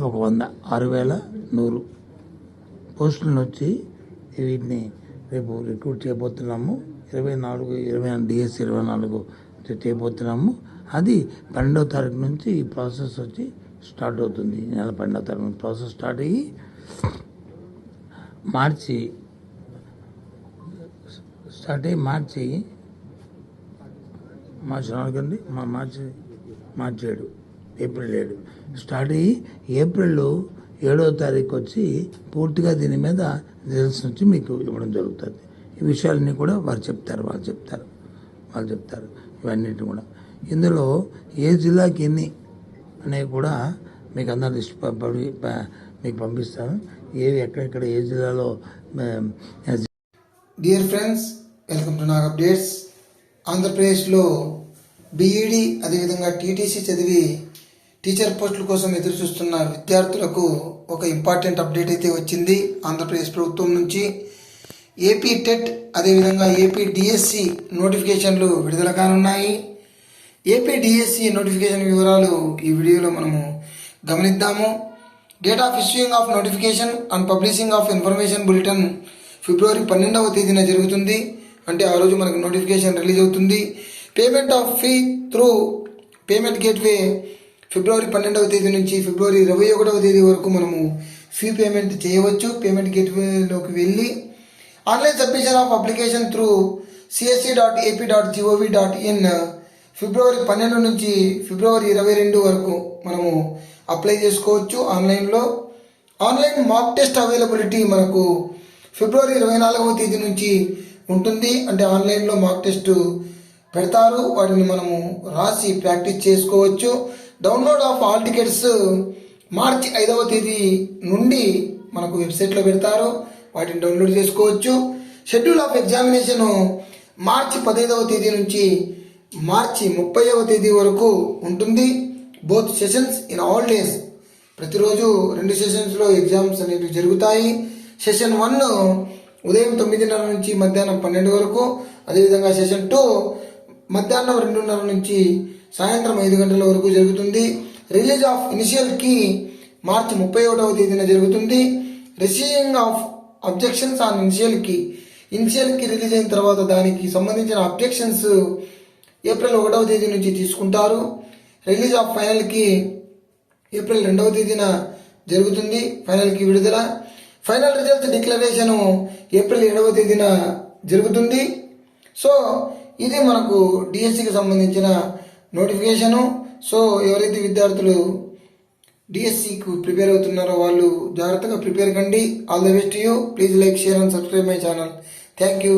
ఒక 100 6100 పోస్టులను వచ్చి వీటిని రేపు రిక్రూట్ చేయబోతున్నాము. 24 డిఎస్సి 24 చేయబోతున్నాము. అది 12వ తారీఖు నుంచి ఈ ప్రాసెస్ వచ్చి స్టార్ట్ అవుతుంది. నెల 12వ తారీఖు నుంచి ప్రాసెస్ స్టార్ట్ అయ్యి మార్చి 7 ఏప్రిల్ 7 స్టార్ట్ అయ్యి ఏప్రిల్ 7వ తారీఖు వచ్చి పూర్తిగా దీని మీద రిజల్ట్స్ నుంచి మీకు ఇవ్వడం జరుగుతుంది. ఈ విషయాలన్నీ కూడా వాళ్ళు చెప్తారు ఇవన్నిటి కూడా. ఇందులో ఏ జిల్లాకి ఎన్ని అనేవి కూడా మీకు అందరూ లిస్ట్ మీకు పంపిస్తాను. ఏవి ఎక్కడెక్కడ ఏ జిల్లాలో. Dear friends, welcome to Nag updates. ఆంధ్రప్రదేశ్లో బీఈడి అదేవిధంగా టీటీసీ చదివి టీచర్ పోస్టుల కోసం ఎదురు చూస్తున్న విద్యార్థులకు ఒక ఇంపార్టెంట్ అప్డేట్ అయితే వచ్చింది ఆంధ్రప్రదేశ్ ప్రభుత్వం నుంచి. ఏపీ టెట్ అదేవిధంగా ఏపీ డిఎస్సి నోటిఫికేషన్లు విడుదల కానున్నాయి. ఏపీ డిఎస్సి నోటిఫికేషన్ వివరాలు ఈ వీడియోలో మనము గమనిద్దాము. Date of issuing of notification and publishing of information bulletin February 12వ తేదీన జరుగుతుంది. అంటే ఆ రోజు మనకు నోటిఫికేషన్ రిలీజ్ అవుతుంది. Payment of fee through payment gateway February 12వ తేదీ నుంచి ఫిబ్రవరి 21వ తేదీ వరకు మనము ఫీ పేమెంట్ చేయవచ్చు. పేమెంట్ గేట్వేలోకి వెళ్ళి online submission of application through csc.ap.gov.in February 12 నుంచి ఫిబ్రవరి 22 వరకు మనము అప్లై చేసుకోవచ్చు ఆన్లైన్లో. ఆన్లైన్ మాక్ టెస్ట్ అవైలబిలిటీ మనకు ఫిబ్రవరి 24వ తేదీ నుంచి ఉంటుంది. అంటే ఆన్లైన్లో మాక్ టెస్ట్ పెడతారు, వాటిని మనము రాసి ప్రాక్టీస్ చేసుకోవచ్చు. డౌన్లోడ్ ఆఫ్ ఆల్ టికెట్స్ మార్చి 5వ తేదీ నుండి మనకు వెబ్సైట్లో పెడతారు, వాటిని డౌన్లోడ్ చేసుకోవచ్చు. షెడ్యూల్ ఆఫ్ ఎగ్జామినేషన్ మార్చి 15వ తేదీ నుంచి మార్చి 30వ తేదీ వరకు ఉంటుంది. Both sessions in all days, ప్రతిరోజు 2 సెషన్స్లో ఎగ్జామ్స్ అనేవి జరుగుతాయి. సెషన్ 1 ఉదయం 9:30 నుంచి మధ్యాహ్నం 12 వరకు, అదేవిధంగా సెషన్ 2 మధ్యాహ్నం 2:30 నుంచి సాయంత్రం 5 గంటల వరకు జరుగుతుంది. Release of initial key March 31వ తేదీన జరుగుతుంది. Receiving of objections on initial key release అయిన తర్వాత దానికి సంబంధించిన అబ్జెక్షన్స్ ఏప్రిల్ 1వ తేదీ నుంచి తీసుకుంటారు. Release of final key April 2వ తేదీన జరుగుతుంది. ఫైనల్ కీ విడుదల. ఫైనల్ రిజల్ట్స్ డిక్లరేషన్ ఏప్రిల్ 7వ తేదీన జరుగుతుంది. సో ఇది మనకు డిఎస్సికి సంబంధించిన నోటిఫికేషను. సో ఎవరైతే విద్యార్థులు డిఎస్సికి ప్రిపేర్ అవుతున్నారో వాళ్ళు జాగ్రత్తగా ప్రిపేర్ కండి. All the best you. Please like, share and subscribe my channel. Thank you.